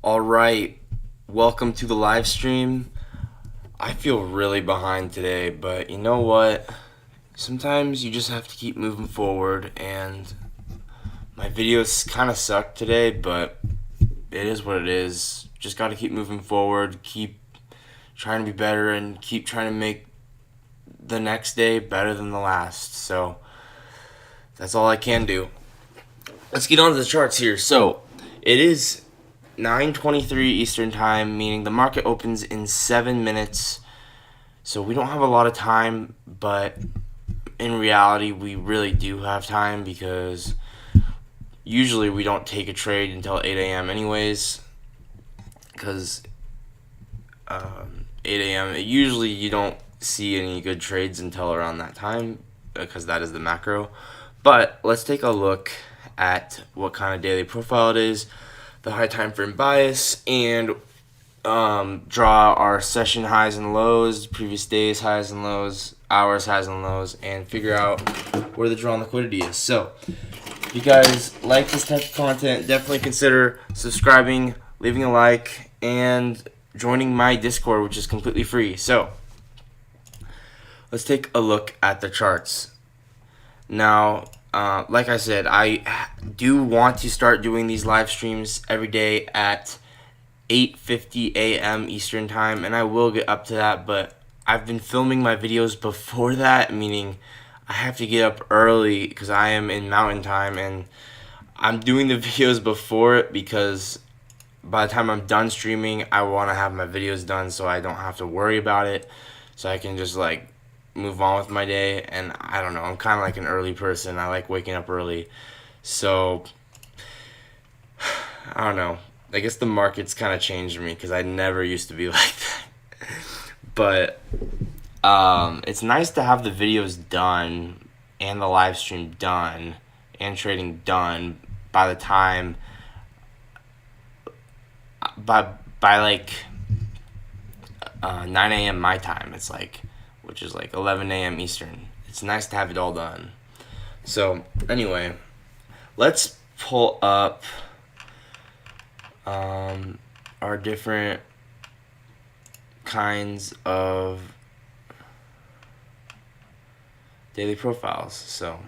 Alright, welcome to the live stream. I feel really behind today, but you know what? Sometimes you just have to keep moving forward, and my videos kind of suck today, but it is what it is. Just got to keep moving forward, keep trying to be better, and keep trying to make the next day better than the last. So that's all I can do. Let's get on to the charts here. So it is 9:23 Eastern Time, meaning the market opens in 7 minutes. So we don't have a lot of time, but in reality, we really do have time because usually we don't take a trade until 8 a.m. anyways. Because 8 a.m. usually you don't see any good trades until around that time because that is the macro. But let's take a look at what kind of daily profile it is, the high time frame bias, and draw our session highs and lows, previous days highs and lows, hours highs and lows, and figure out where the draw on liquidity is. So if you guys like this type of content, definitely consider subscribing, leaving a like, and joining my Discord, which is completely free. So let's take a look at the charts. Now, like I said, I do want to start doing these live streams every day at 8:50 a.m. Eastern Time, and I will get up to that, but I've been filming my videos before that, meaning I have to get up early because I am in Mountain Time, and I'm doing the videos before it because by the time I'm done streaming, I want to have my videos done so I don't have to worry about it, so I can just like move on with my day. And I don't know, I'm kind of like an early person. I like waking up early, so I don't know. I guess the market's kind of changed me because I never used to be like that. But it's nice to have the videos done and the live stream done and trading done by the time by like 9 a.m. my time. It's like, which is like 11 a.m. Eastern. It's nice to have it all done. So anyway, let's pull up our different kinds of daily profiles. So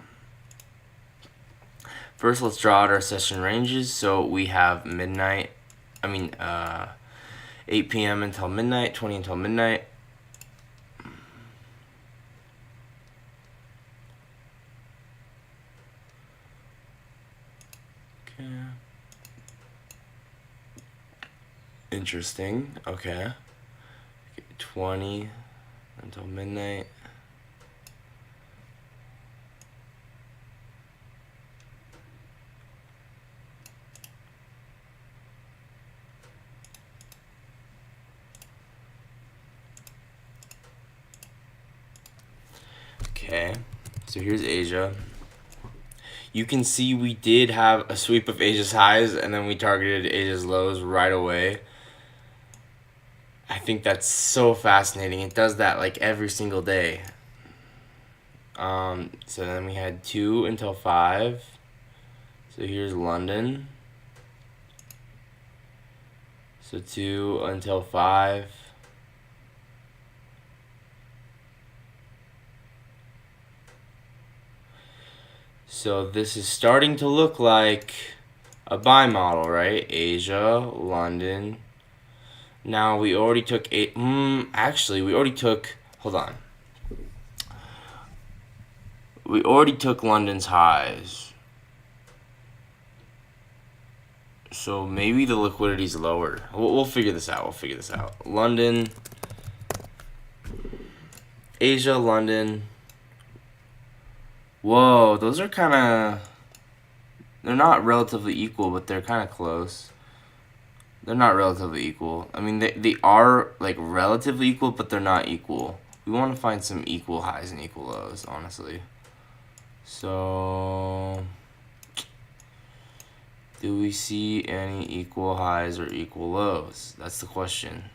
first, let's draw out our session ranges. So we have 8 p.m. until midnight, 20 until midnight. Okay. Interesting. Okay. 20 until midnight. Okay. So here's Asia. You can see we did have a sweep of Asia's highs and then we targeted Asia's lows right away. I think that's so fascinating. It does that like every single day. So then we had 2 until 5. So here's London. So 2 until 5. So this is starting to look like a buy model, right? Asia, London. Now we already took actually we already took, hold on. We already took London's highs. So maybe the liquidity's lower. We'll figure this out. London, Asia, London. Whoa, those are kind of... They're not relatively equal, but they're kind of close. They're not relatively equal. I mean, they are, like, relatively equal, but they're not equal. We want to find some equal highs and equal lows, honestly. So... do we see any equal highs or equal lows? That's the question.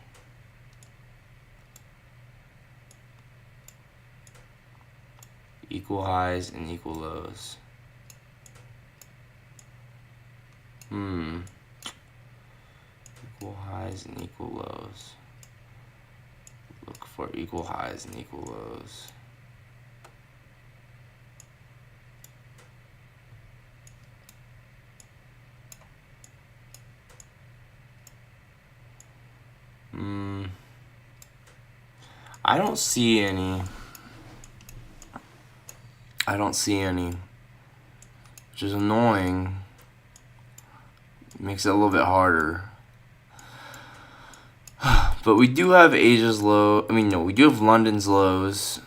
Equal highs and equal lows. highs and equal lows. Look for equal highs and equal lows. I don't see any. Which is annoying. Makes it a little bit harder. But we do have Asia's low. We do have London's lows.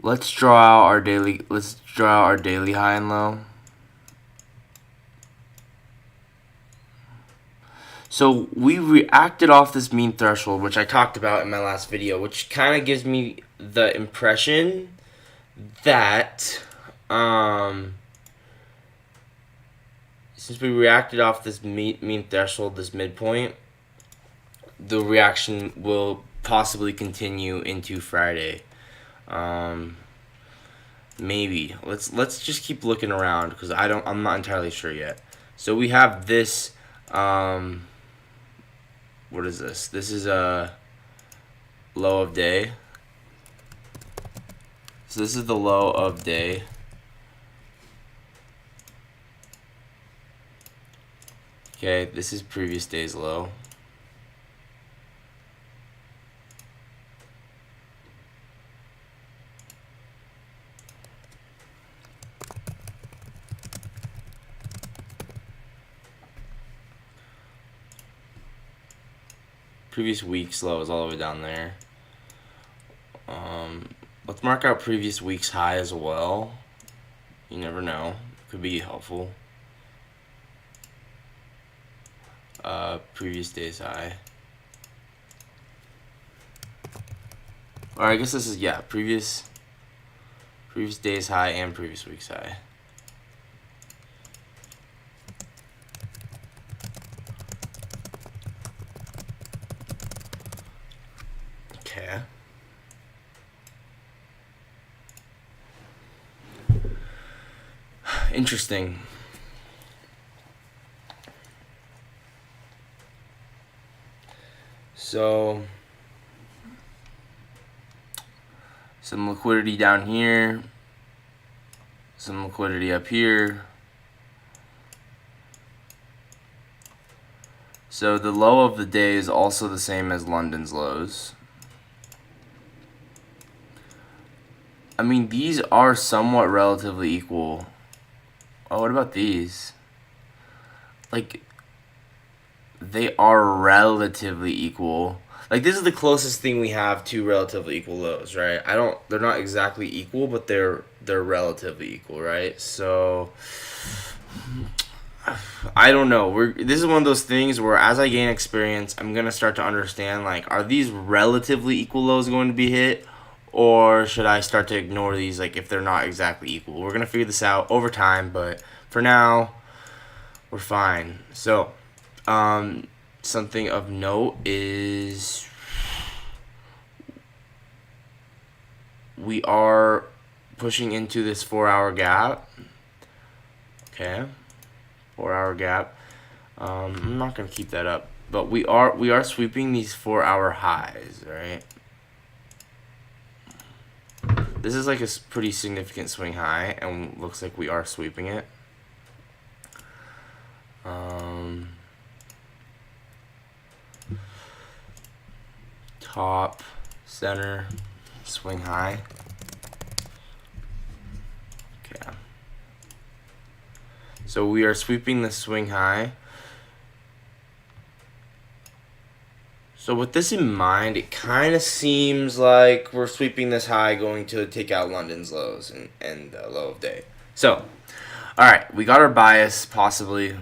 Let's draw out our daily high and low. So we reacted off this mean threshold, which I talked about in my last video, which kind of gives me the impression that since we reacted off this mean threshold, this midpoint, the reaction will possibly continue into Friday. Maybe. Let's just keep looking around because I'm not entirely sure yet. So we have this. What is this? This is a low of day. So this is the low of day. Okay, this is previous day's low. Previous week's low is all the way down there. Let's mark out previous week's high as well. You never know. Could be helpful. Previous day's high. Or I guess this is, yeah, previous day's high and previous week's high. Okay. Interesting. So, some liquidity down here, some liquidity up here. So the low of the day is also the same as London's lows. I mean, these are somewhat relatively equal. Oh, what about these? Like, they are relatively equal. Like, this is the closest thing we have to relatively equal lows, right? They're not exactly equal, but they're relatively equal, right? So I don't know. This is one of those things where as I gain experience, I'm going to start to understand, like, are these relatively equal lows going to be hit? Or should I start to ignore these, like, if they're not exactly equal? We're going to figure this out over time, but for now, we're fine. So, something of note is we are pushing into this 4-hour gap. Okay, 4-hour gap. I'm not going to keep that up, but we are sweeping these 4-hour highs, right? This is like a pretty significant swing high, and looks like we are sweeping it. Top, center, swing high. Okay. So we are sweeping the swing high. So with this in mind, it kind of seems like we're sweeping this high going to take out London's lows and the low of day. So, all right, we got our bias possibly.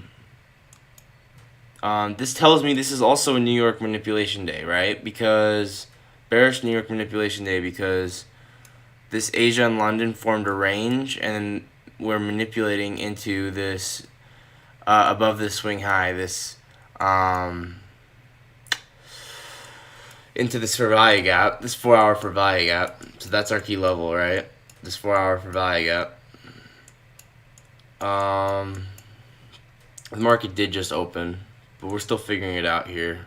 This tells me this is also a New York manipulation day, right? Because bearish New York manipulation day because this Asia and London formed a range and we're manipulating into this above this swing high, this into this fair value gap, this 4-hour fair value gap. So that's our key level, right? This 4-hour fair value gap. The market did just open, but we're still figuring it out here.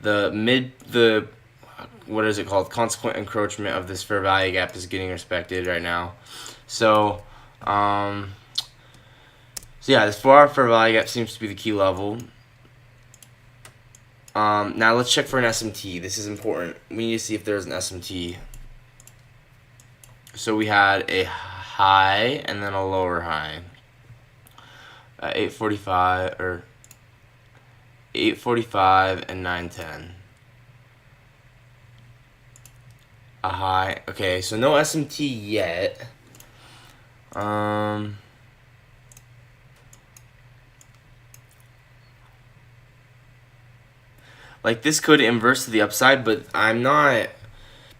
The what is it called? Consequent encroachment of this fair value gap is getting respected right now. So, so yeah, this 4-hour fair value gap seems to be the key level. Now let's check for an SMT. This is important. We need to see if there's an SMT. So we had a high and then a lower high. 8:45 or 8:45 and 9:10. A high. Okay, so no SMT yet. Like this could inverse to the upside, but I'm not,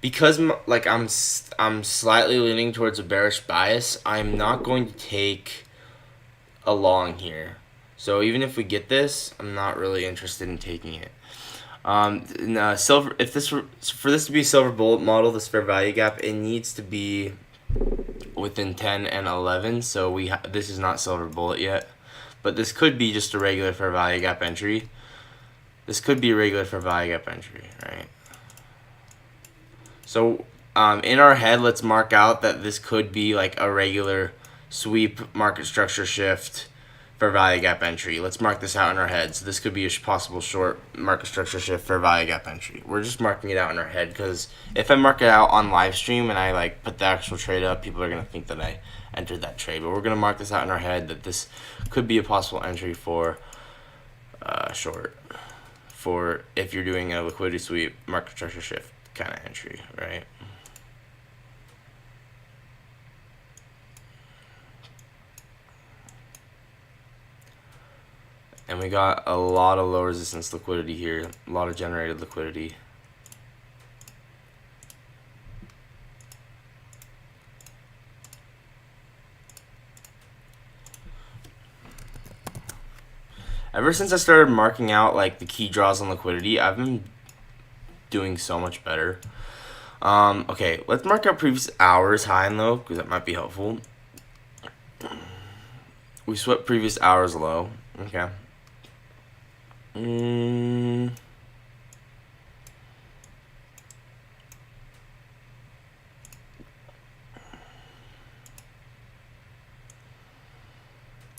because like I'm slightly leaning towards a bearish bias. I'm not going to take a long here. So even if we get this, I'm not really interested in taking it. Silver. If this were for this to be a silver bullet model, this fair value gap, it needs to be within 10 and 11. So this is not silver bullet yet, but this could be just a regular fair value gap entry. This could be a regular fair value gap entry, right? So in our head, let's mark out that this could be like a regular sweep market structure shift fair value gap entry. Let's mark this out in our head. So this could be a possible short market structure shift fair value gap entry. We're just marking it out in our head because if I mark it out on live stream and I like put the actual trade up, people are gonna think that I entered that trade. But we're gonna mark this out in our head that this could be a possible entry for short, for if you're doing a liquidity sweep market structure shift kind of entry, right? And we got a lot of low resistance liquidity here, a lot of generated liquidity. Ever since I started marking out like the key draws on liquidity, I've been doing so much better. Okay, let's mark out previous hours high and low because that might be helpful. We swept previous hours low. Okay.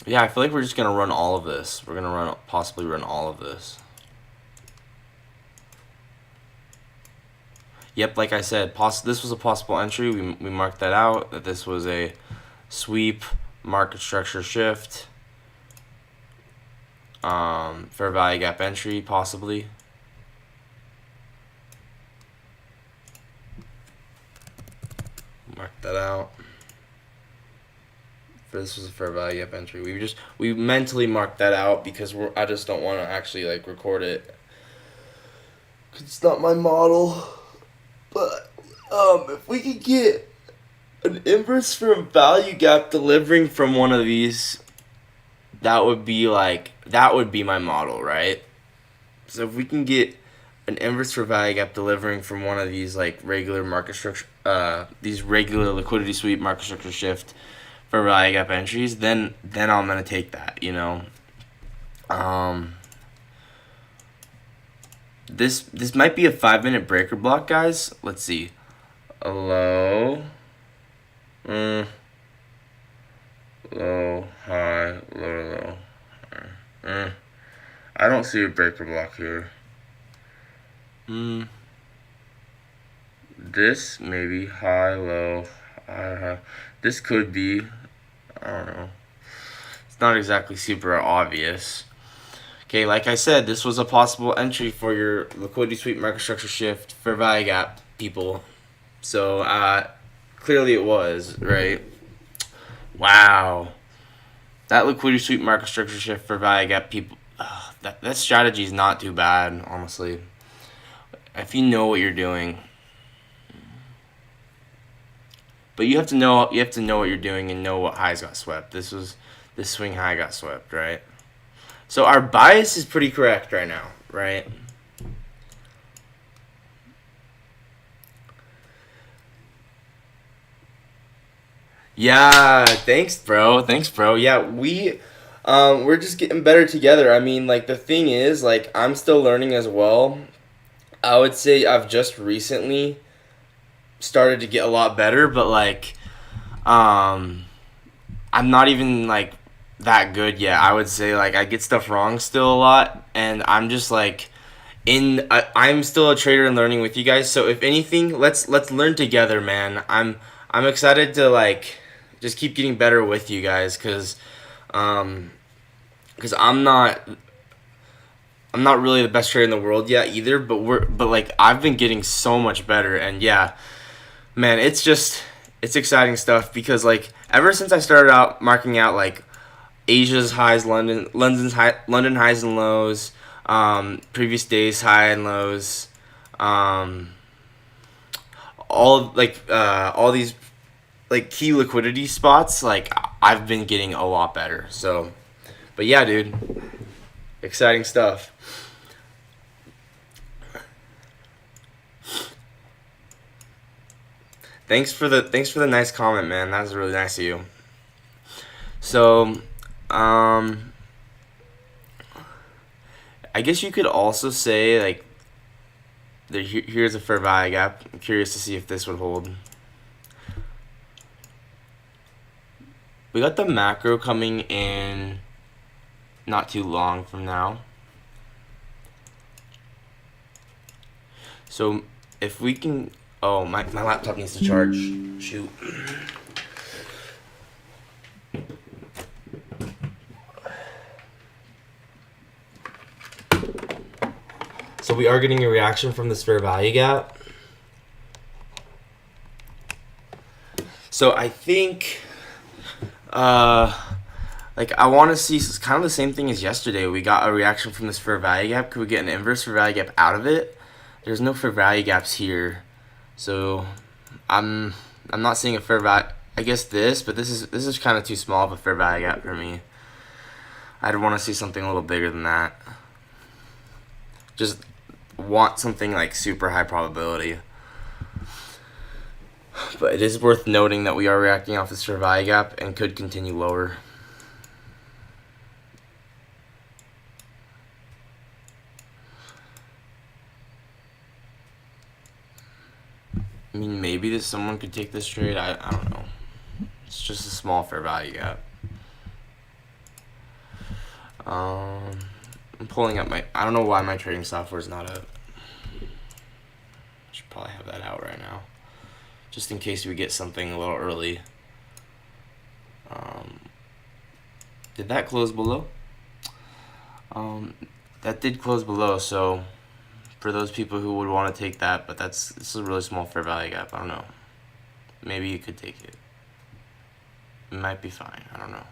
Yeah, I feel like we're just gonna run all of this. We're gonna possibly run all of this. Yep, like I said, this was a possible entry. We marked that out, that this was a sweep market structure shift. Fair value gap entry, possibly. Mark that out. This was a fair value gap entry. We mentally marked that out because I just don't want to actually like record it. It's not my model. But if we could get an inverse from value gap delivering from one of these, that would be my model, right? So if we can get an inverse for value gap delivering from one of these like regular market structure, these regular liquidity sweep market structure shift for value gap entries, then I'm gonna take that, you know. This might be a 5-minute breaker block, guys. Let's see. A low. Low, high, low, high. I don't see a breaker block here. This maybe high, low, high. This could be. I don't know. It's not exactly super obvious. Okay, like I said, this was a possible entry for your liquidity sweep market structure shift for value gap people. So clearly it was, right? Wow. That liquidity sweep market structure shift for value gap people, that strategy is not too bad, honestly. If you know what you're doing. But you have to know what you're doing and know what highs got swept. This swing high got swept, right? So our bias is pretty correct right now, right? Yeah, thanks, bro. Yeah, We're just getting better together. I mean, like the thing is, like I'm still learning as well. I would say I've just recently started to get a lot better, but like um I'm not even like that good yet. I would say like I get stuff wrong still a lot, and I'm just like I'm still a trader and learning with you guys. So if anything, let's learn together, man. I'm excited to like just keep getting better with you guys, um cuz I'm not really the best trader in the world yet either, but like I've been getting so much better, and yeah, man, it's exciting stuff because like ever since I started out marking out like Asia's highs, London highs and lows, previous days high and lows, um, all these like key liquidity spots. Like I've been getting a lot better. So, but yeah, dude, exciting stuff. Thanks for the nice comment, man. That was really nice of you. So, um, I guess you could also say like here's a fair value gap. I'm curious to see if this would hold. We got the macro coming in not too long from now. So if we can, oh my laptop needs to charge. Shoot. So we are getting a reaction from this fair value gap. So I think, like I want to see kind of the same thing as yesterday. We got a reaction from this fair value gap. Could we get an inverse fair value gap out of it? There's no fair value gaps here, so I'm not seeing a fair value. I guess but this is kind of too small of a fair value gap for me. I'd want to see something a little bigger than that. Just want something like super high probability. But it is worth noting that we are reacting off this fair value gap and could continue lower. I mean, maybe someone could take this trade. I don't know. It's just a small fair value gap. I'm pulling up I don't know why my trading software is not up. Should probably have that out right now, just in case we get something a little early. Did that close below? That did close below, so for those people who would want to take that, but this is a really small fair value gap. I don't know. Maybe you could take it. It might be fine. I don't know.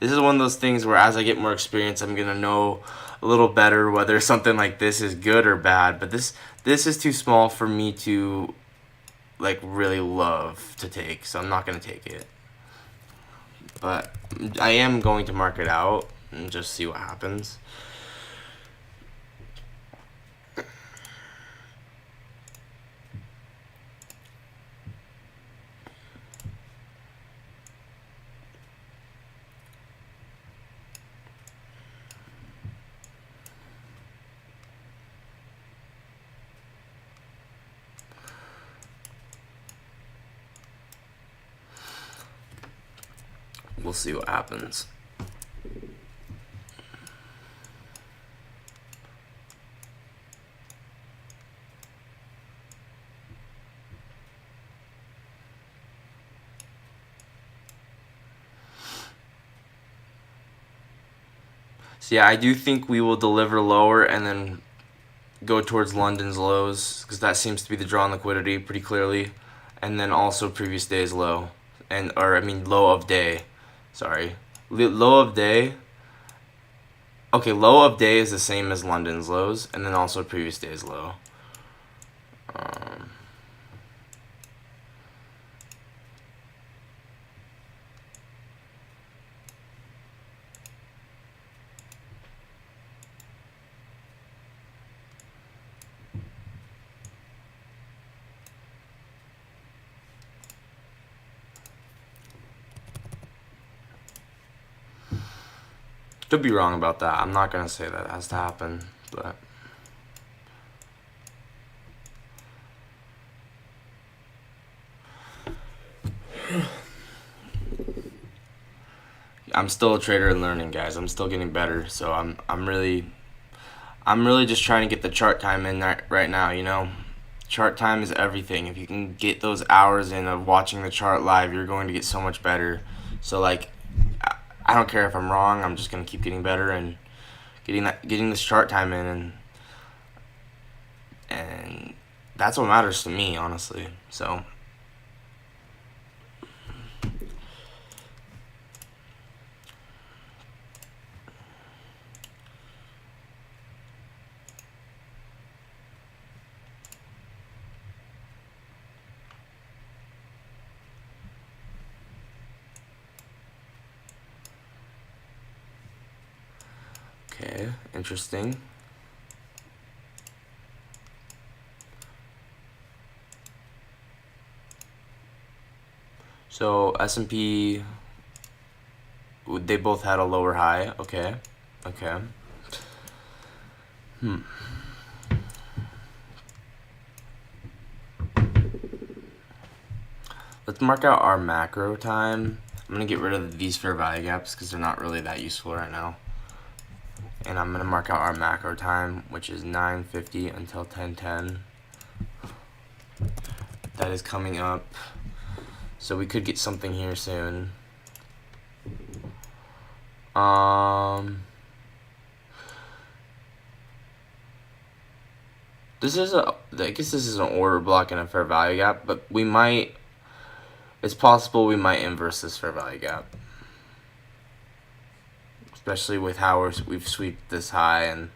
This is one of those things where as I get more experience, I'm gonna know a little better whether something like this is good or bad. But this is too small for me to like really love to take, so I'm not gonna take it. But I am going to mark it out and just see what happens. We'll see what happens. So yeah, I do think we will deliver lower and then go towards London's lows, because that seems to be the draw on liquidity pretty clearly, and then also previous day's low, low of day. Sorry, low of day. Okay, low of day is the same as London's lows, and then also previous day's low. Could be wrong about that. I'm not gonna say that has to happen, but I'm still a trader and learning, guys. I'm still getting better, so I'm really just trying to get the chart time in right now. You know, chart time is everything. If you can get those hours in of watching the chart live, you're going to get so much better. So like, I don't care if I'm wrong. I'm just gonna keep getting better and getting this chart time in, and that's what matters to me, honestly. So. Okay, interesting. So S&P, they both had a lower high. Okay, okay. Let's mark out our macro time. I'm gonna get rid of these fair value gaps because they're not really that useful right now. And I'm gonna mark out our macro time, which is 9:50 until 10:10. That is coming up, so we could get something here soon. I guess this is an order block and a fair value gap, but it's possible we might inverse this fair value gap. Especially with how we've swept this high, and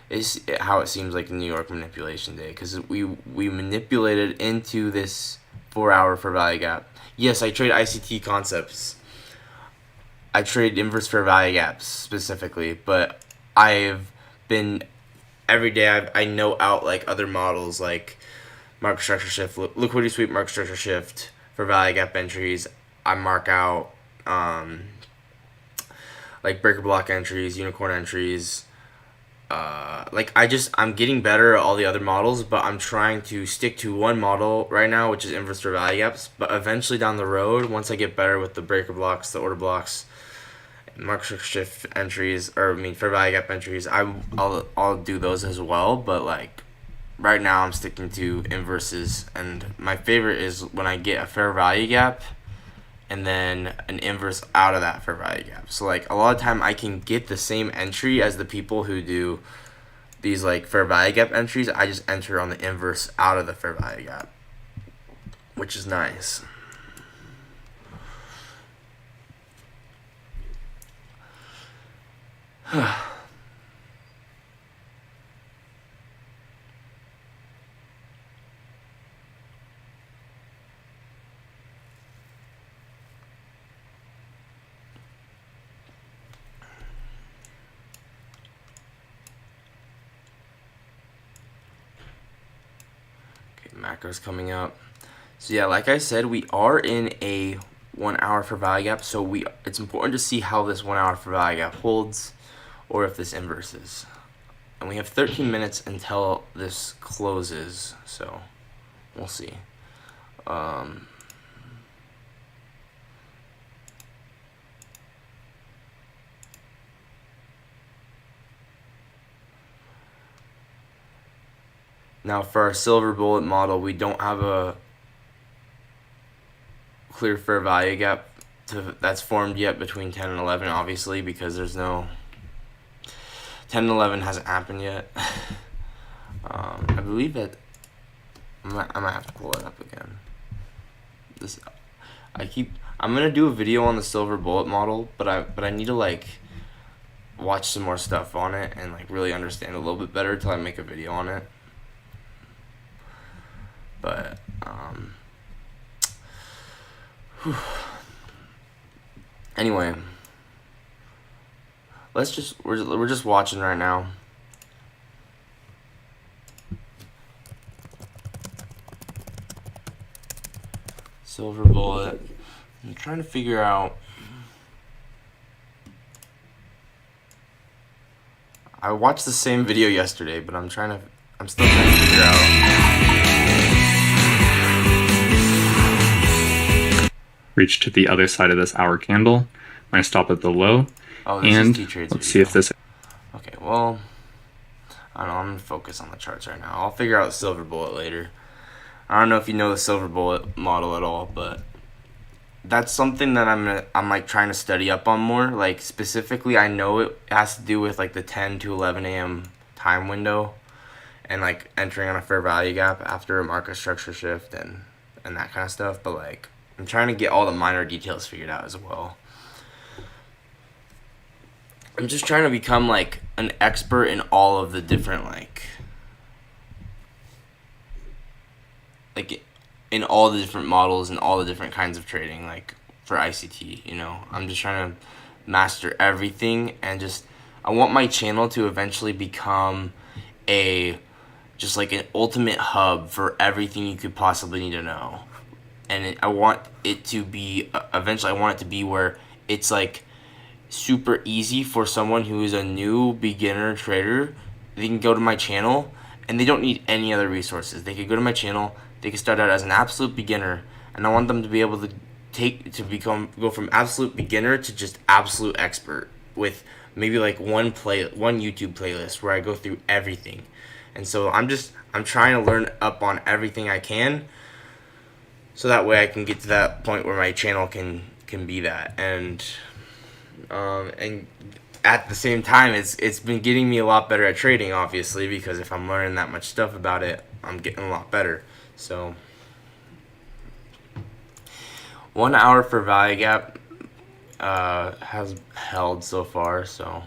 it's how it seems like New York manipulation day, because we manipulated into this 4-hour fair value gap. Yes, I trade ICT concepts. I trade inverse fair value gaps specifically, but I've been every day I know out like other models like market structure shift, liquidity sweep, market structure shift for value gap entries. I mark out like breaker block entries, unicorn entries. I'm getting better at all the other models, but I'm trying to stick to one model right now, which is inverse fair value gaps. But eventually down the road, once I get better with the breaker blocks, the order blocks, market structure shift entries, fair value gap entries, I'll do those as well. But like right now, I'm sticking to inverses, and my favorite is when I get a fair value gap and then an inverse out of that fair value gap. So like a lot of time I can get the same entry as the people who do these like fair value gap entries. I just enter on the inverse out of the fair value gap, which is nice. Macros coming up. So yeah, like I said, we are in a 1 hour for value gap, so it's important to see how this 1 hour for value gap holds or if this inverses. And we have 13 minutes until this closes, so we'll see. Now for our silver bullet model, we don't have a clear fair value gap that's formed yet between 10 and 11, obviously, because there's no 10 and 11 hasn't happened yet. I believe that I might have to pull it up again. I'm gonna do a video on the silver bullet model, but I need to like watch some more stuff on it and like really understand a little bit better until I make a video on it. But anyway, we're just watching right now. Silver bullet. I'm trying to figure out I watched the same video yesterday, but I'm still trying to figure out. Reach to the other side of this hour candle. I'm going to stop at the low. Oh, this is T-Trade's let's see if this... Okay, well, I don't know, I'm going to focus on the charts right now. I'll figure out Silver Bullet later. I don't know if you know the Silver Bullet model at all, but that's something that I'm like trying to study up on more. Like specifically, I know it has to do with like the 10 to 11 a.m. time window, and like entering on a fair value gap after a market structure shift and that kind of stuff. But like I'm trying to get all the minor details figured out as well. I'm just trying to become like an expert in all of the different like in all the different models and all the different kinds of trading, like for ICT, you know. I'm just trying to master everything, and just I want my channel to eventually become just like an ultimate hub for everything you could possibly need to know. And I want it to be eventually I want it to be where it's like super easy for someone who is a new beginner trader. They can go to my channel and they don't need any other resources. They could go to my channel. They can start out as an absolute beginner, and I want them to be able to go from absolute beginner to just absolute expert with maybe like one YouTube playlist where I go through everything. And so I'm trying to learn up on everything I can, so that way I can get to that point where my channel can be that. And at the same time, it's been getting me a lot better at trading, obviously, because if I'm learning that much stuff about it, I'm getting a lot better. So 1 hour for value gap has held so far. So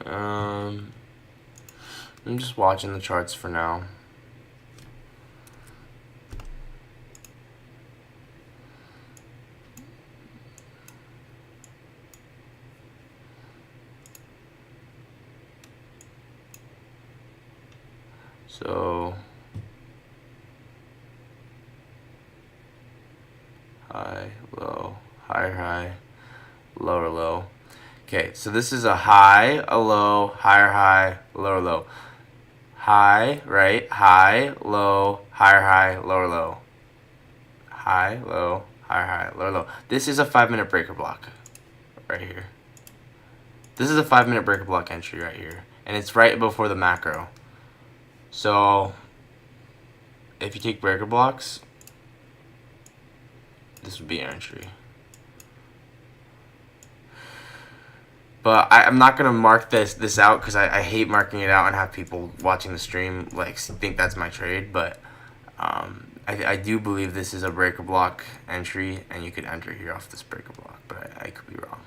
I'm just watching the charts for now. So high, low, higher high, lower low. Okay, so this is a high, a low, higher high, lower low. High, right? High, low, higher high, lower low. High, low, higher high, lower low. This is a 5-minute breaker block right here. This is a 5-minute breaker block entry right here, and it's right before the macro. So if you take breaker blocks, this would be an entry. But I'm not going to mark this out because I hate marking it out and have people watching the stream like think that's my trade. But I do believe this is a breaker block entry, and you could enter here off this breaker block, but I could be wrong.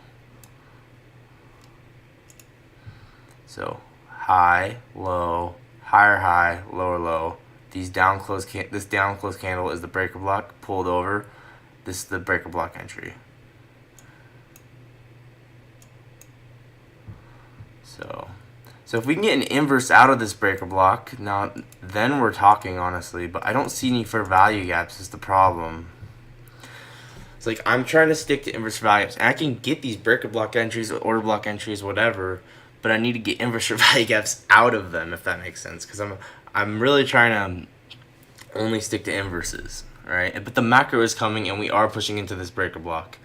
So high, low, higher high, lower low. This down close candle is the breaker block pulled over. This is the breaker block entry. So if we can get an inverse out of this breaker block, now then we're talking, honestly. But I don't see any fair value gaps is the problem. It's like I'm trying to stick to inverse values, and I can get these breaker block entries, order block entries, whatever. But I need to get inverse value gaps out of them, if that makes sense. Because I'm really trying to only stick to inverses, right? But the macro is coming, and we are pushing into this breaker block.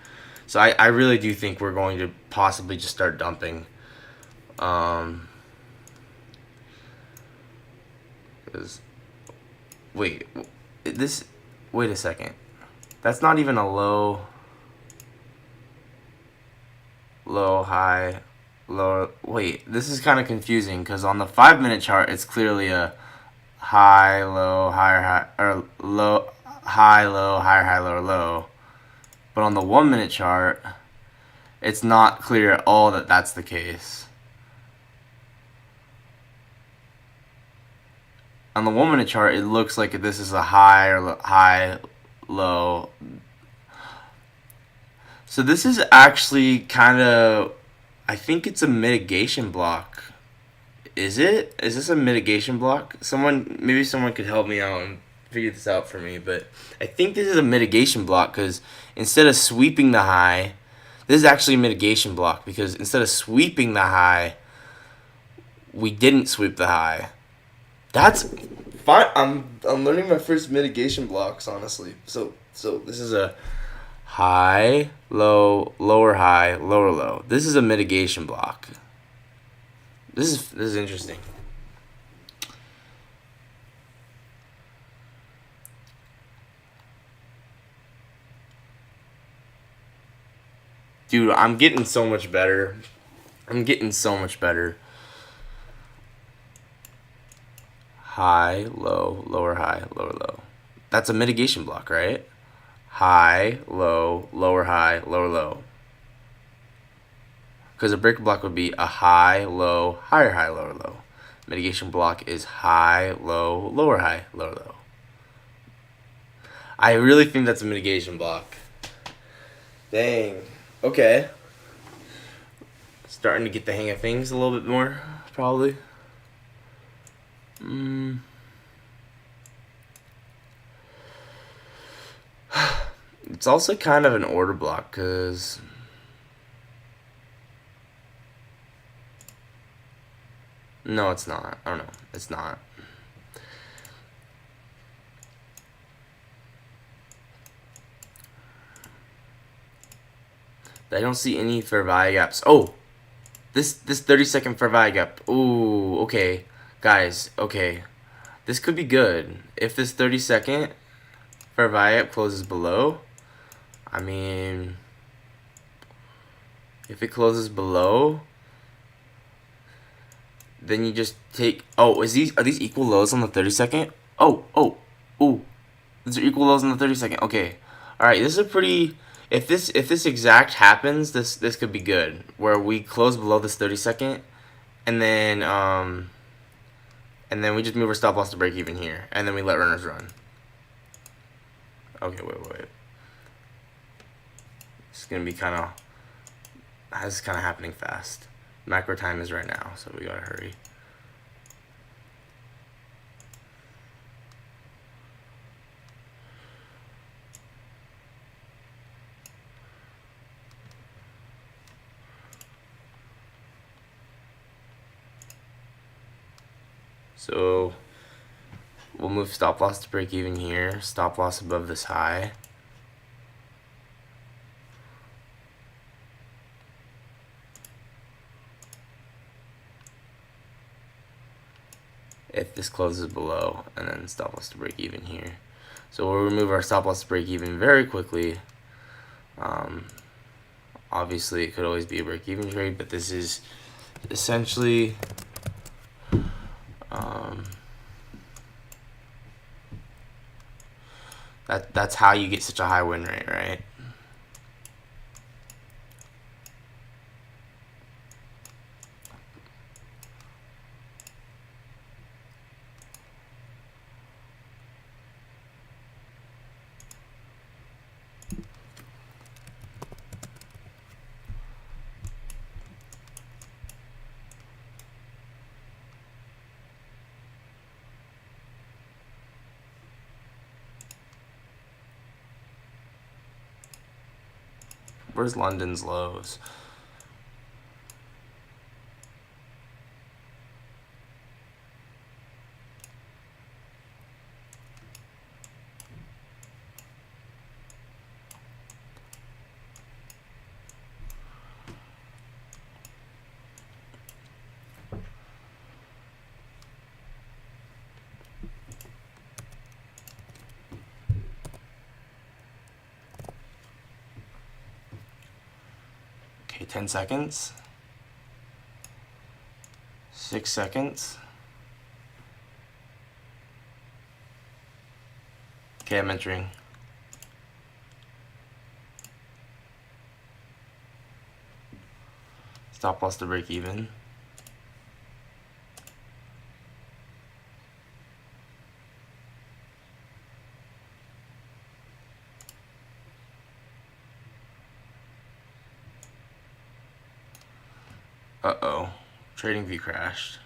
So I really do think we're going to possibly just start dumping. Wait a second. That's not even a low, high, low. Wait, this is kind of confusing because on the 5-minute chart, it's clearly a high, low, higher, high, or low, high, low, higher, high, lower, low. But on the 1-minute chart, it's not clear at all that that's the case. On the 1-minute chart, it looks like this is a high or high, low. So this is actually kind of, I think it's a mitigation block. Is it? Is this a mitigation block? Maybe someone could help me out and figure this out for me. But I think this is a mitigation block because instead of sweeping the high, This is actually a mitigation block because instead of sweeping the high, we didn't sweep the high. That's fine. I'm learning my first mitigation blocks, honestly. So this is a high, low, lower high, lower low. This is a mitigation block. This is interesting. Dude, I'm getting so much better. I'm getting so much better. High, low, lower high, lower low. That's a mitigation block, right? High, low, lower high, lower low. Because a breaker block would be a high, low, higher high, lower low. Mitigation block is high, low, lower high, lower low. I really think that's a mitigation block. Dang. Okay. Starting to get the hang of things a little bit more, probably. It's also kind of an order block, because... No, it's not. I don't know. It's not. I don't see any fair value gaps. Oh! This 30-second fair value gap. Ooh, okay. Guys, okay. This could be good. If this 30-second fair value gap closes below, I mean... If it closes below, then you just take... Oh, are these equal lows on the 30-second? Oh, ooh. These are equal lows on the 30-second. Okay. Alright, this is a pretty... If this exact happens, this could be good. Where we close below this 30-second, and then we just move our stop loss to break even here, and then we let runners run. Okay, wait. It's gonna be kind of... This is kind of happening fast. Macro time is right now, so we gotta hurry. So we'll move stop loss to break even here. Stop loss above this high. If this closes below, and then stop loss to break even here. So we'll remove our stop loss to break even very quickly. Obviously, it could always be a break even trade, but this is essentially that's how you get such a high win rate, right? Where's London's lows? Okay, 10 seconds. 6 seconds. Okay, I'm entering. Stop loss to break even. Uh-oh. TradingView crashed.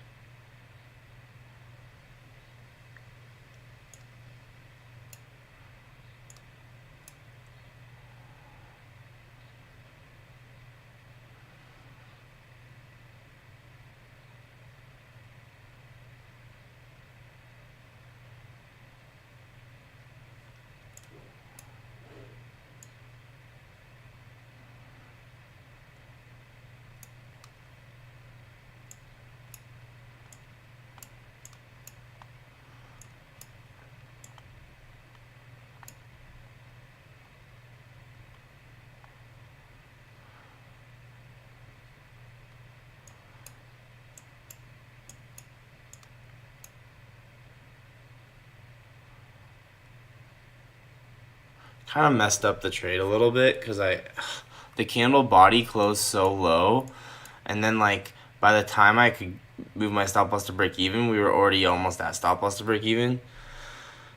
kind of messed up the trade a little bit because the candle body closed so low, and then like by the time I could move my stop loss to break even, we were already almost at stop loss to break even.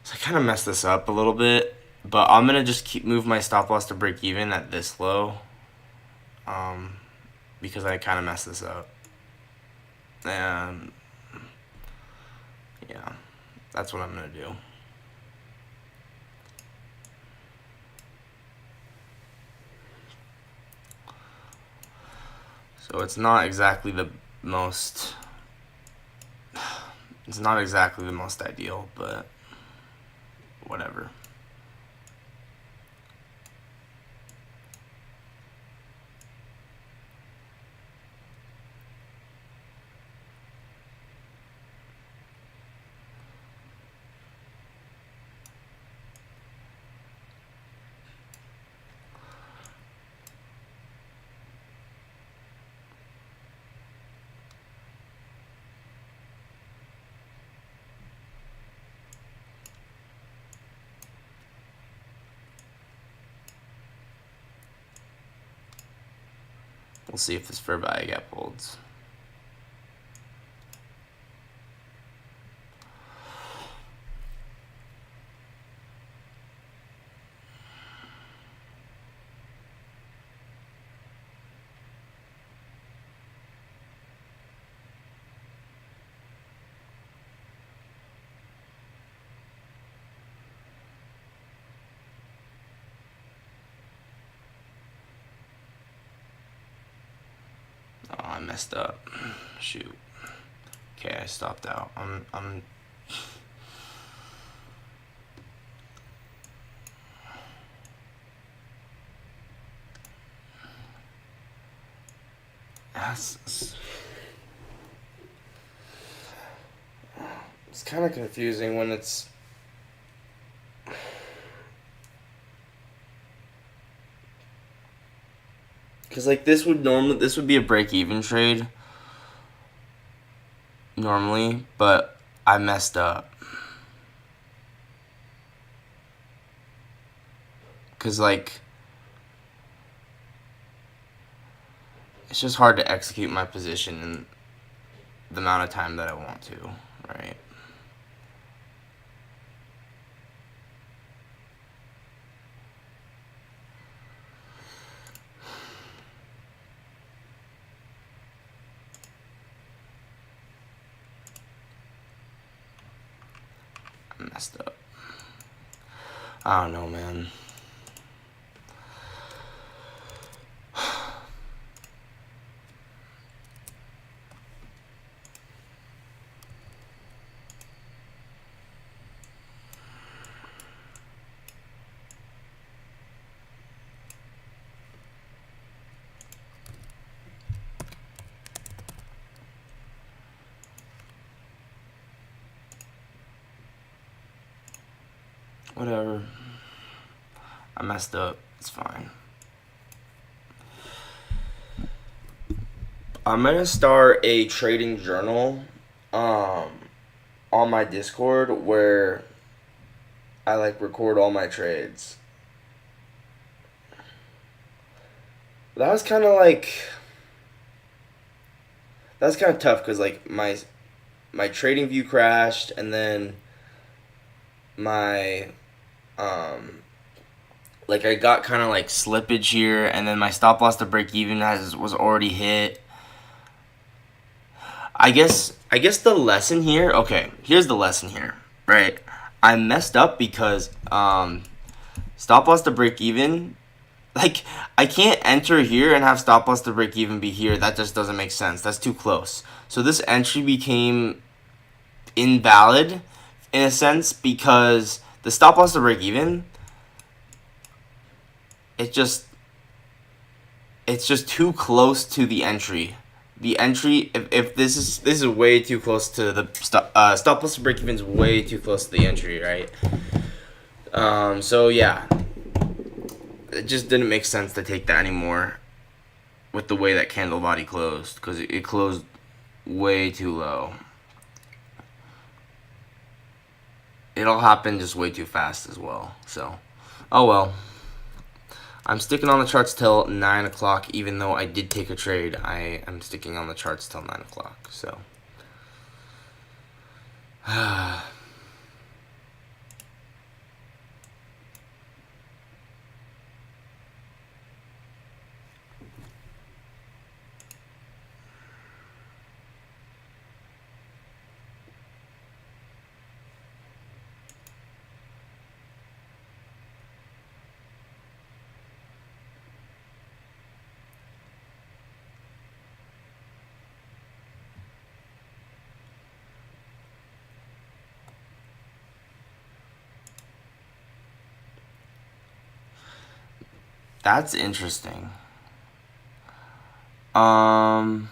So I kind of messed this up a little bit, but I'm gonna just keep move my stop loss to break even at this low, because I kind of messed this up, and yeah, that's what I'm gonna do. So it's not exactly the most ideal, but whatever. We'll see if this fair value gap holds. Oh, I messed up. Shoot. Okay, I stopped out. I'm it's kind of confusing when it's because like this would be a break even trade normally, but I messed up because like it's just hard to execute my position in the amount of time that I want to, right? I messed up. I don't know, man. Whatever. I messed up. It's fine. I'm gonna start a trading journal on my Discord where I like record all my trades. That was kind of like tough because like my trading view crashed, and then my like I got kind of like slippage here, and then my stop loss to break even was already hit. I guess the lesson here. Okay, here's the lesson here. Right, I messed up because stop loss to break even. Like I can't enter here and have stop loss to break even be here. That just doesn't make sense. That's too close. So this entry became invalid in a sense because the stop loss to break even. It's just too close to the entry. The entry, if this is way too close to the stop loss to break even is way too close to the entry, right? So yeah, it just didn't make sense to take that anymore with the way that candle body closed because it closed way too low. It all happened just way too fast as well. So Oh well. I'm sticking on the charts till 9 o'clock, even though I did take a trade. I am sticking on the charts till 9 o'clock, so. That's interesting. Um,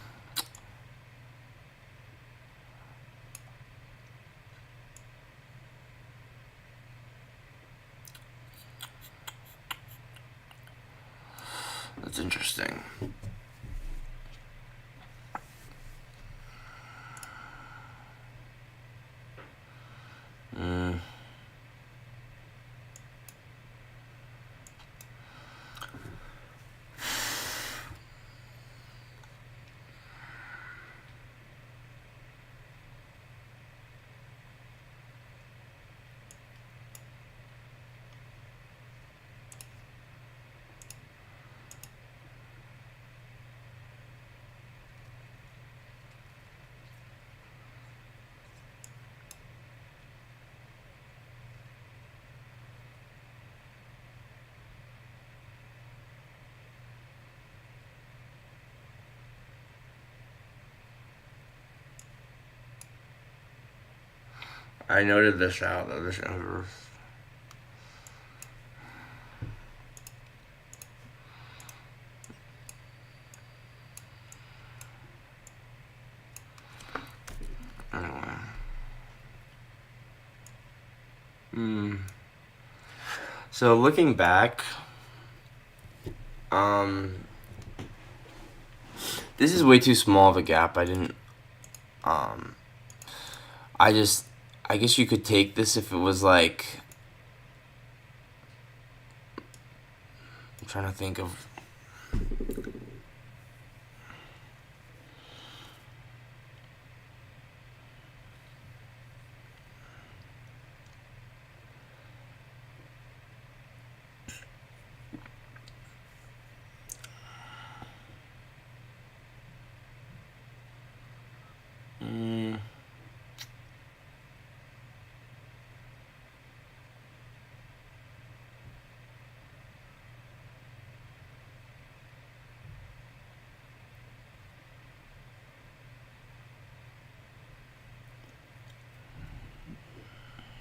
that's interesting. Mm. I noted this out. This anyway. So looking back, um, this is way too small of a gap. Um, I just, I guess you could take this if it was like, I'm trying to think of. Mm,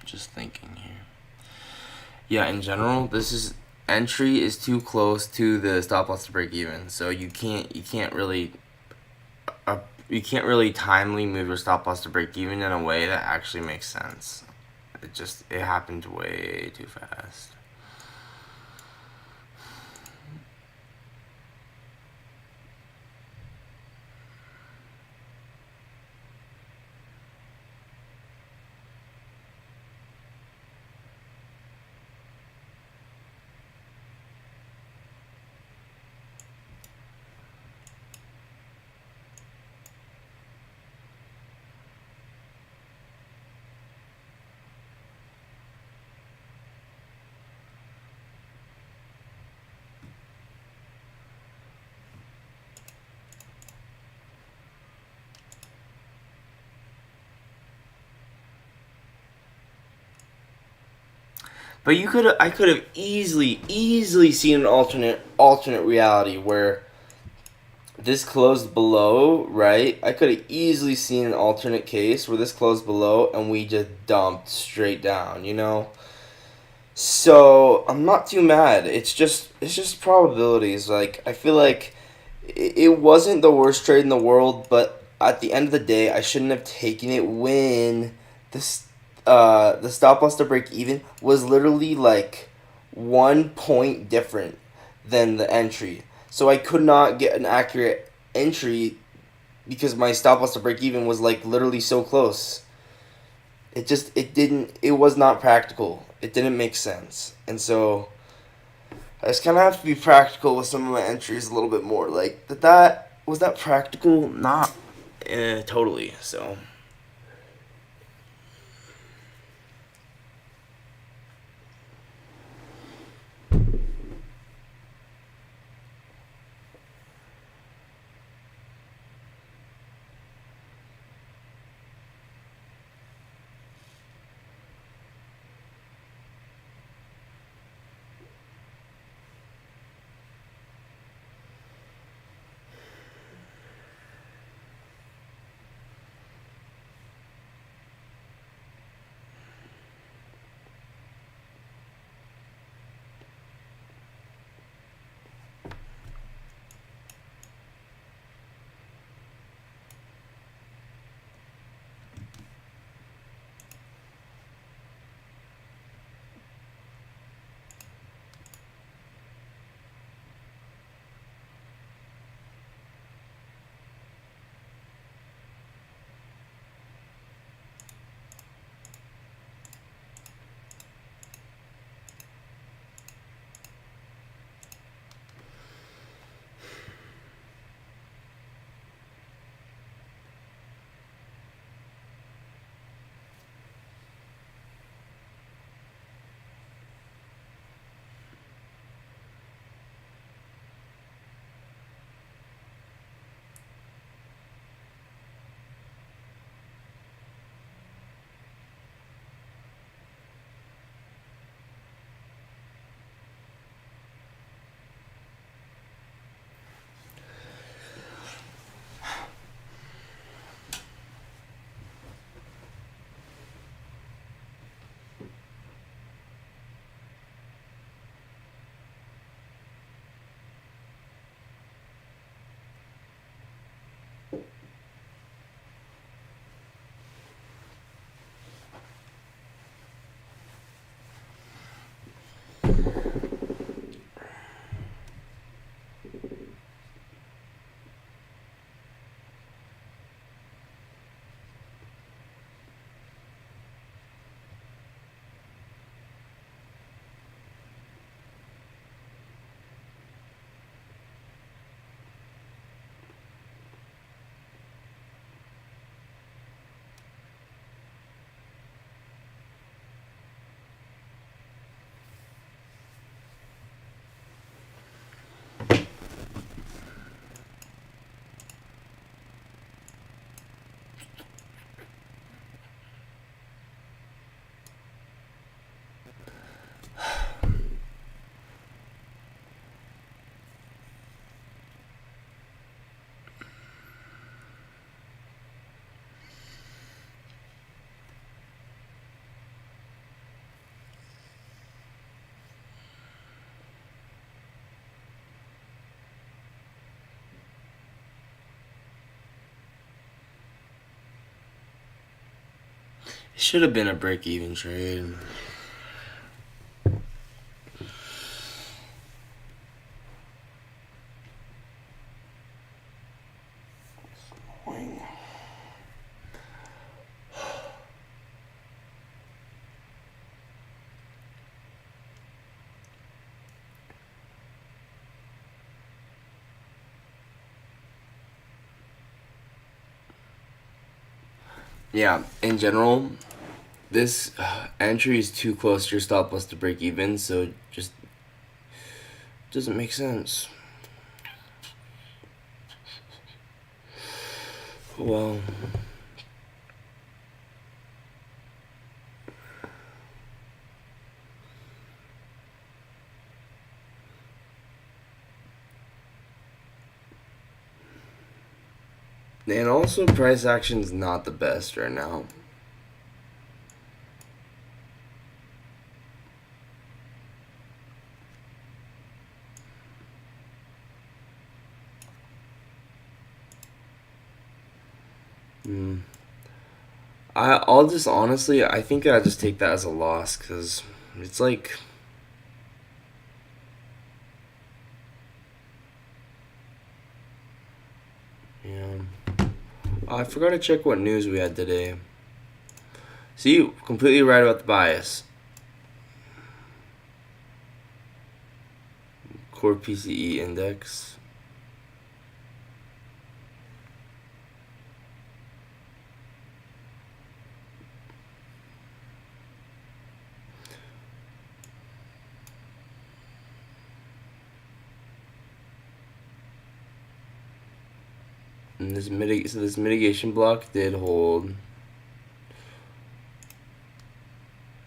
just thinking here. Yeah, in general, this is entry is too close to the stop loss to break even, so you can't really timely move your stop loss to break even in a way that actually makes sense. It happened way too fast. But I could have easily seen an alternate reality where this closed below, right? I could have easily seen an alternate case where this closed below and we just dumped straight down, you know? So I'm not too mad. It's just probabilities. Like I feel like it wasn't the worst trade in the world, but at the end of the day, I shouldn't have taken it when this the stop loss to break even was literally like 1 point different than the entry. So I could not get an accurate entry because my stop loss to break even was like literally so close. It was not practical. It didn't make sense. And so I just kind of have to be practical with some of my entries a little bit more. Like that was that practical? Not totally. So it should have been a break-even trade. Yeah, in general, this entry is too close to your stop loss to break even, so it just doesn't make sense. Well, and also price action's not the best right now. I'll just honestly, I think I just take that as a loss because it's like, yeah. I forgot to check what news we had today. See, completely right about the bias. core PCE index. And this mitigation block did hold,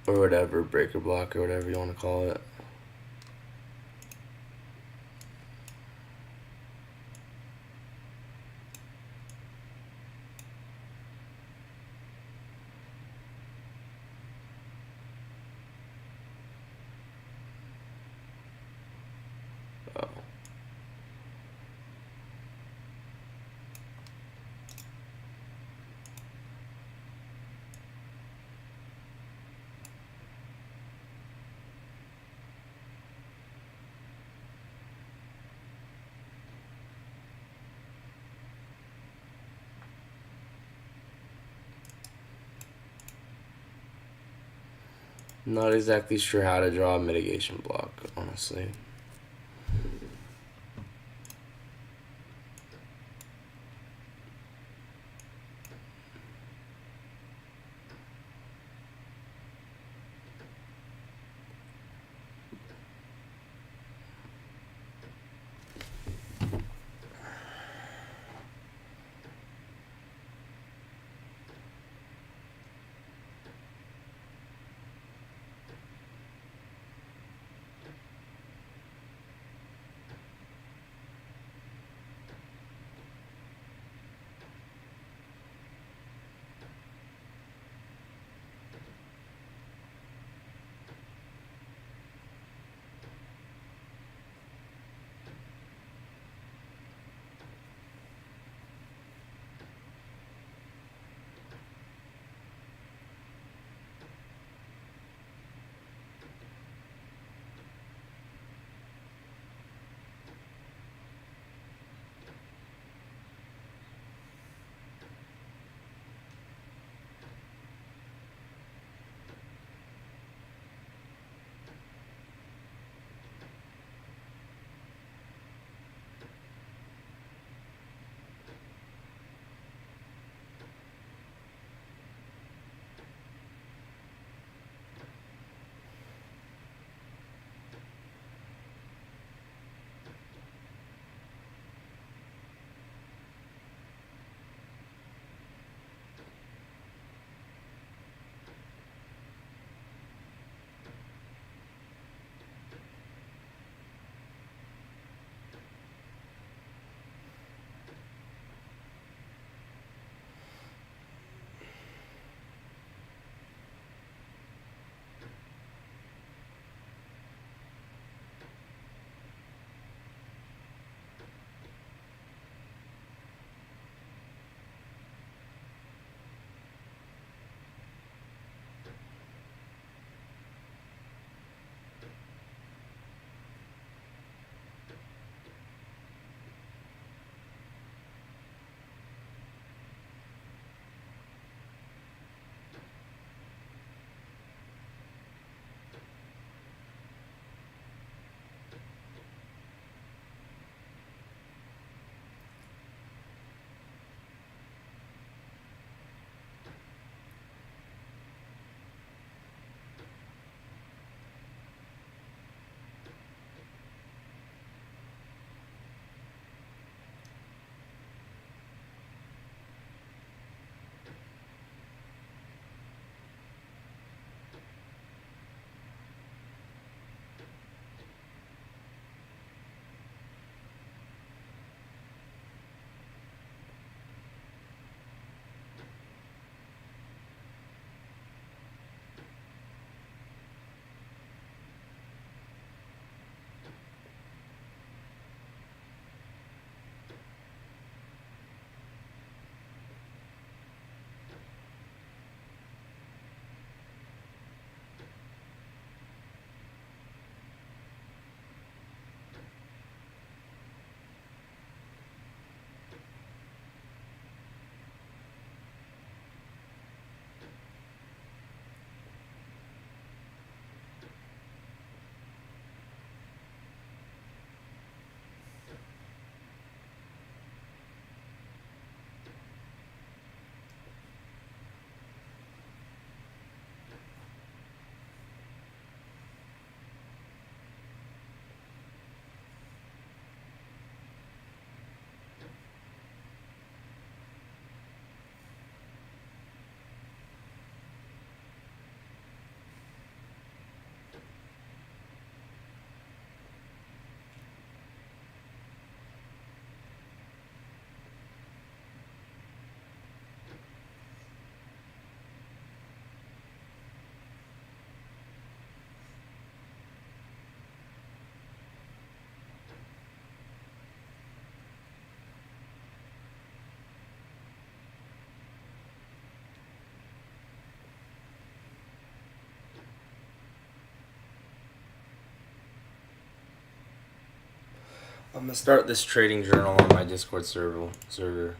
or whatever, breaker block or whatever you want to call it. Oh. Not exactly sure how to draw a mitigation block, honestly. I'm gonna start this trading journal on my Discord server.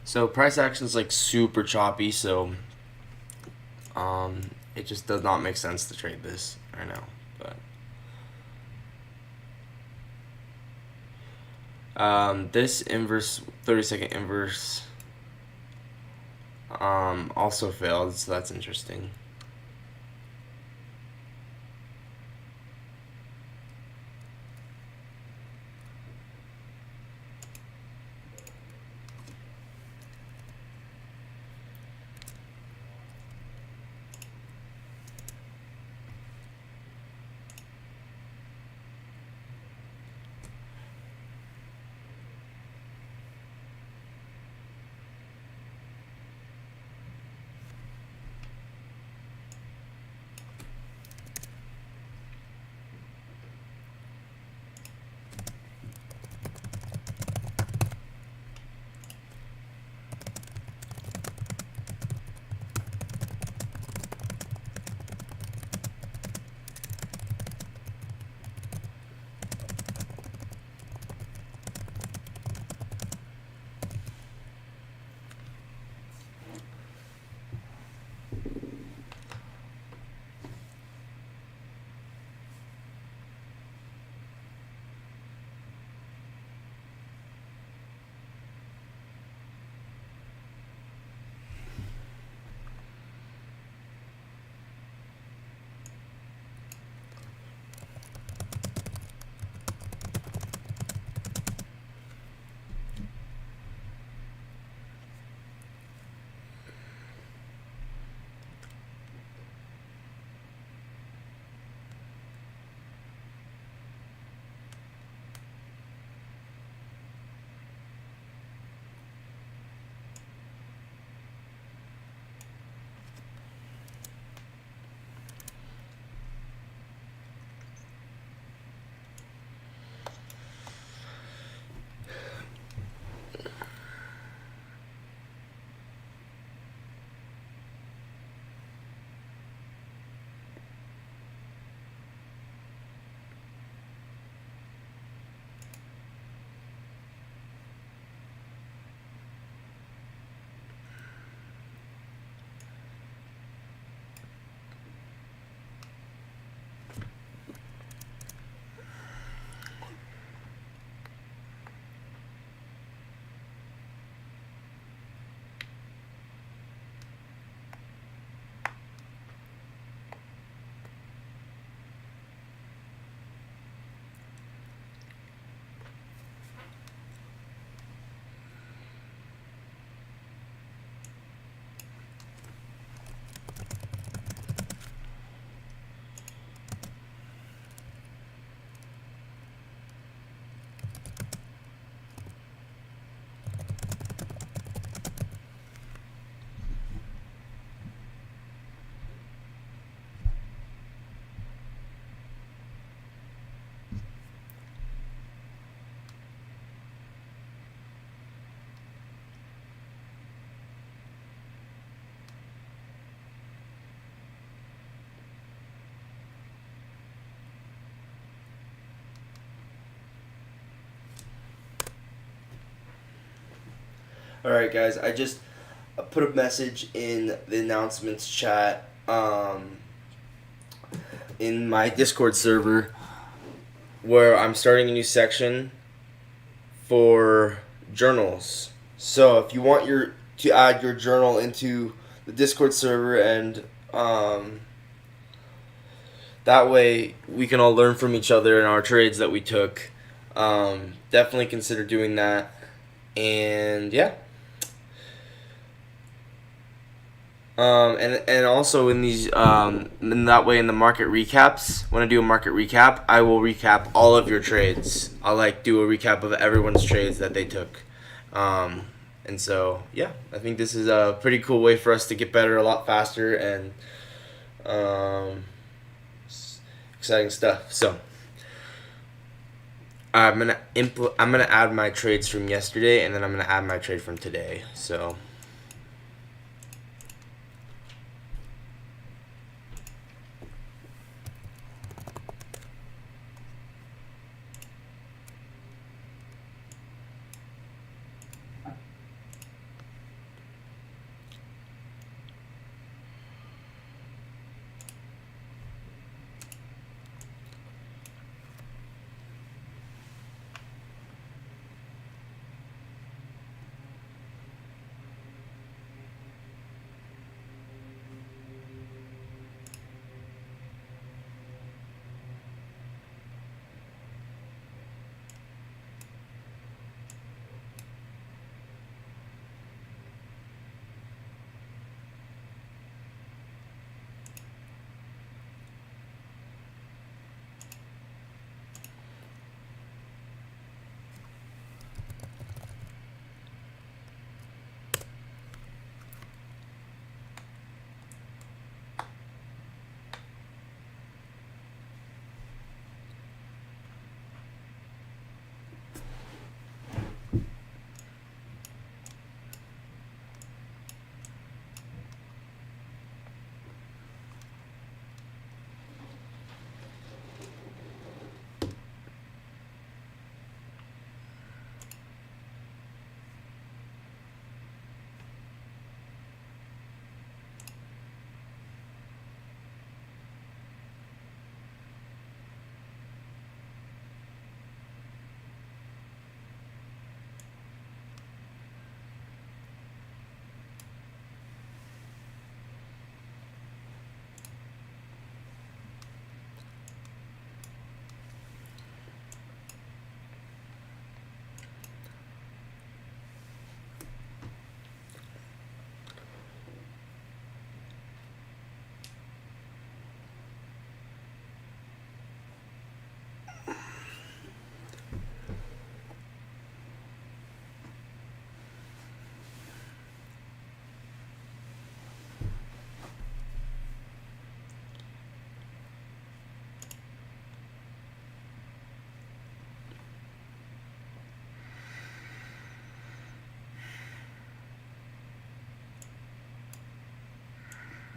So price action is like super choppy, so it just does not make sense to trade this right now. But this inverse 30-second inverse also failed, so that's interesting. All right, guys. I just put a message in the announcements chat in my Discord server where I'm starting a new section for journals. So if you want to add your journal into the Discord server, and that way we can all learn from each other in our trades that we took, definitely consider doing that. And yeah. And also in these in that way in the market recaps, when I do a market recap, I will recap all of your trades. I'll do a recap of everyone's trades that they took. And so yeah, I think this is a pretty cool way for us to get better a lot faster, and exciting stuff. So I'm gonna add my trades from yesterday, and then I'm gonna add my trade from today. So.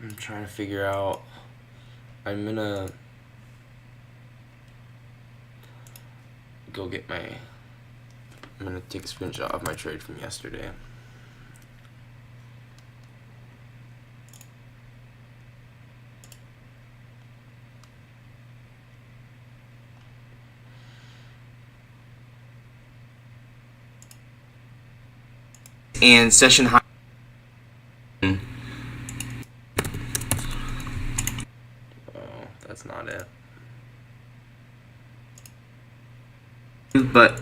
I'm trying to figure out. I'm gonna go get my. I'm gonna take a screenshot of my trade from yesterday. And session high. Oh, that's not it. But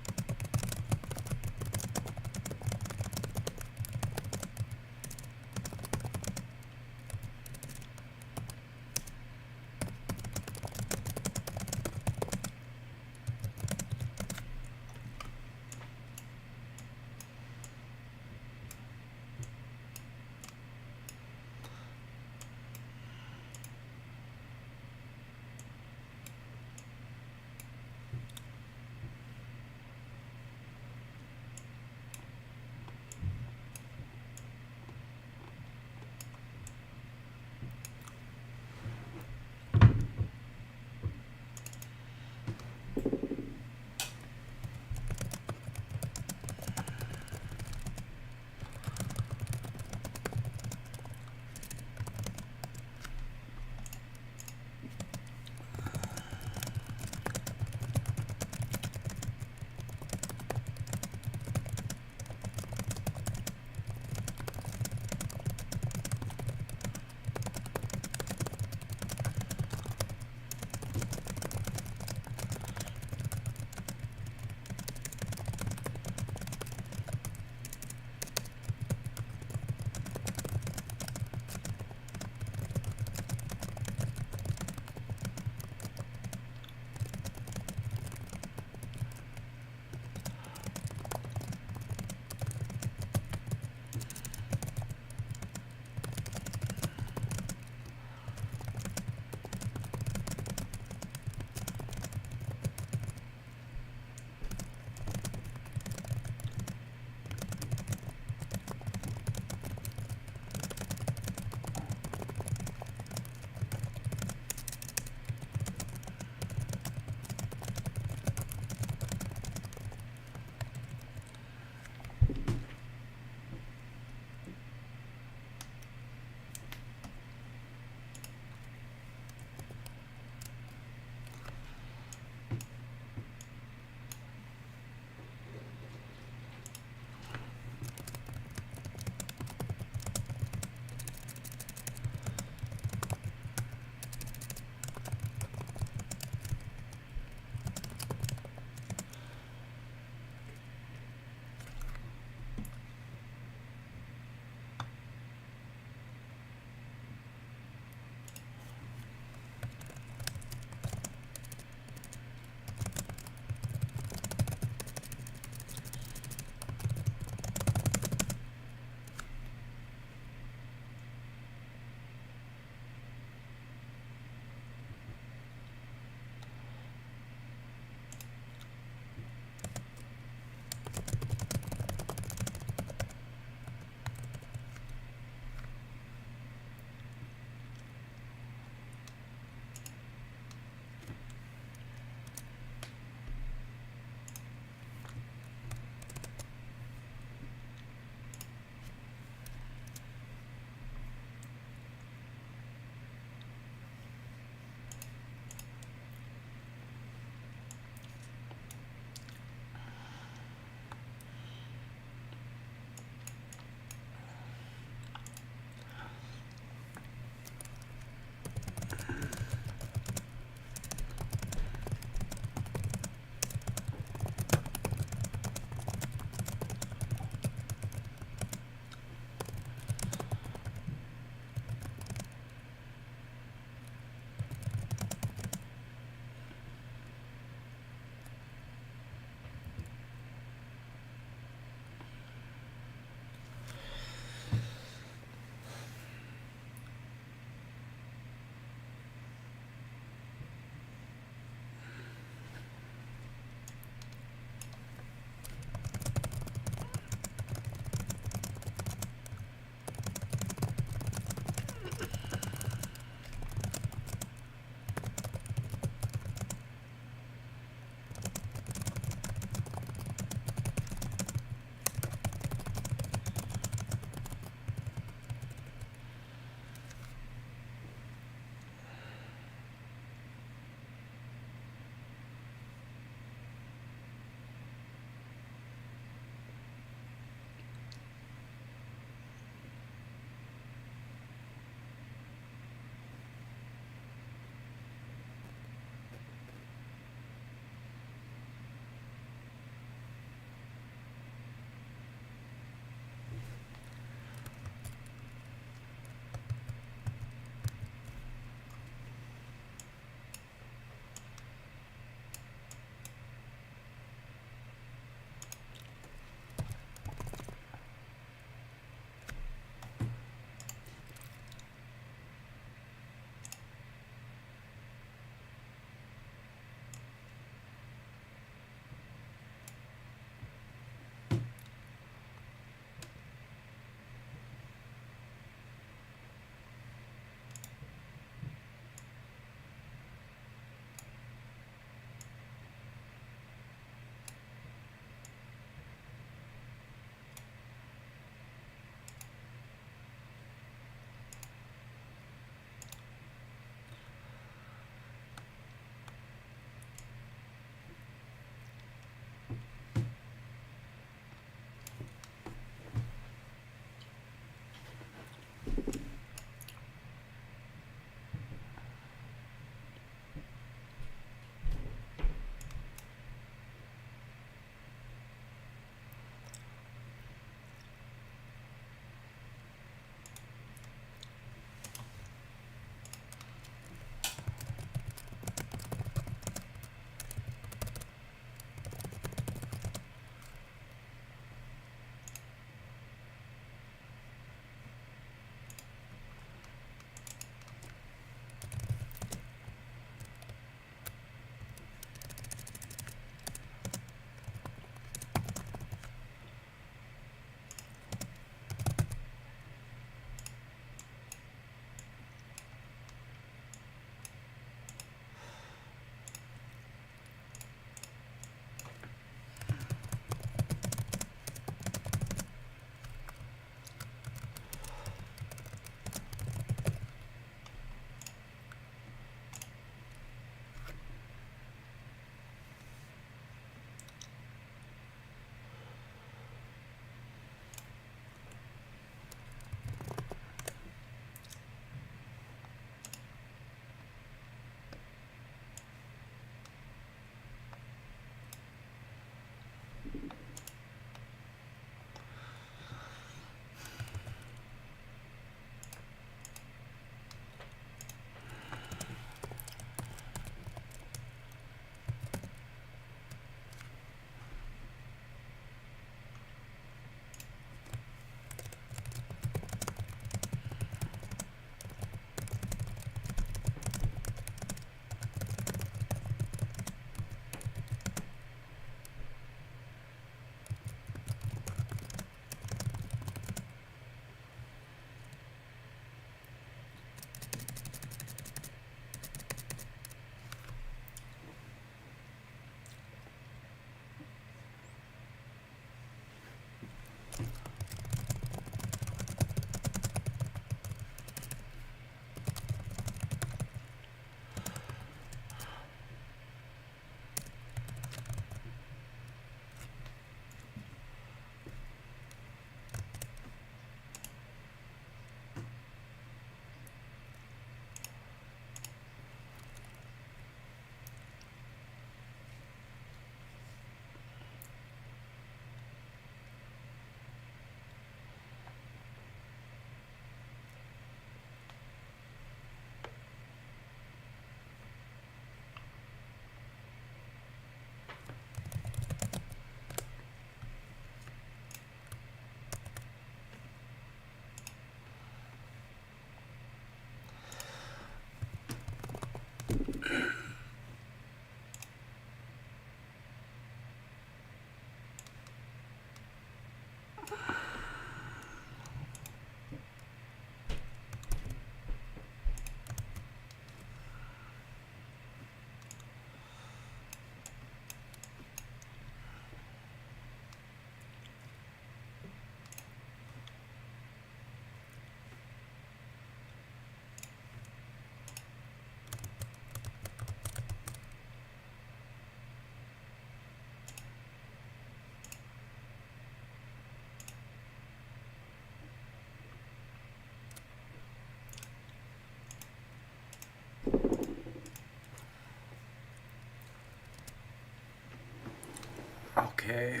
Okay.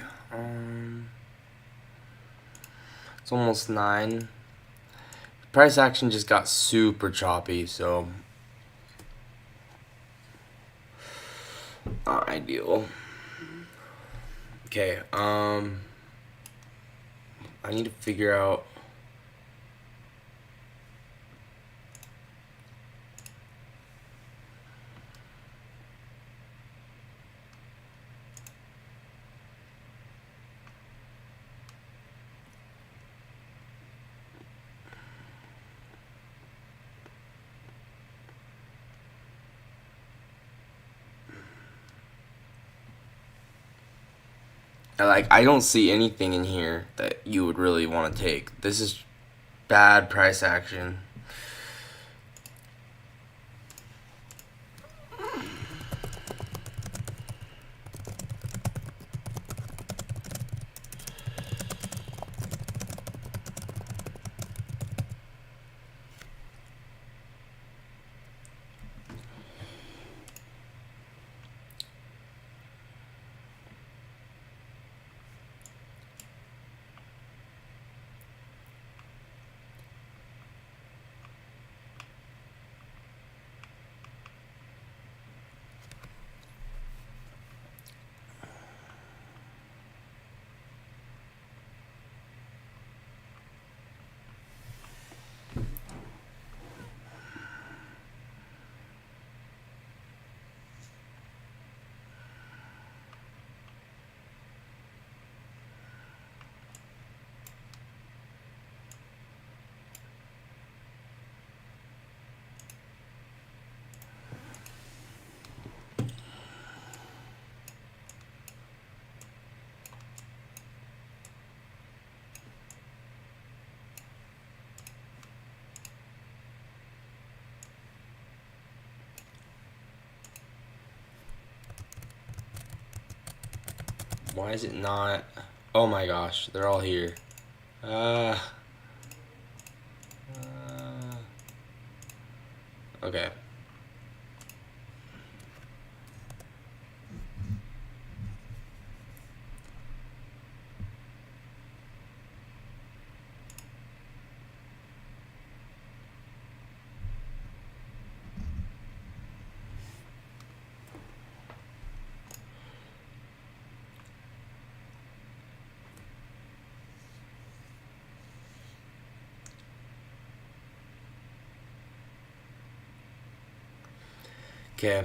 It's almost 9. Price action just got super choppy, so not ideal. Okay. I need to figure out. Like, I don't see anything in here that you would really want to take. This is bad price action. Why is it not? Oh my gosh, they're all here. Okay. Okay.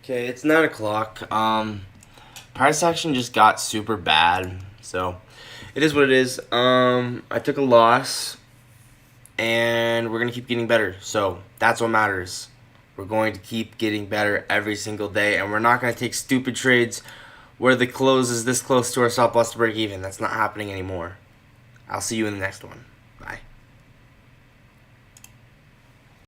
Okay, it's 9 o'clock. Price action just got super bad, so it is what it is. I took a loss, and we're gonna keep getting better. So that's what matters. We're going to keep getting better every single day, and we're not gonna take stupid trades where the close is this close to our stop loss to break even. That's not happening anymore. I'll see you in the next one.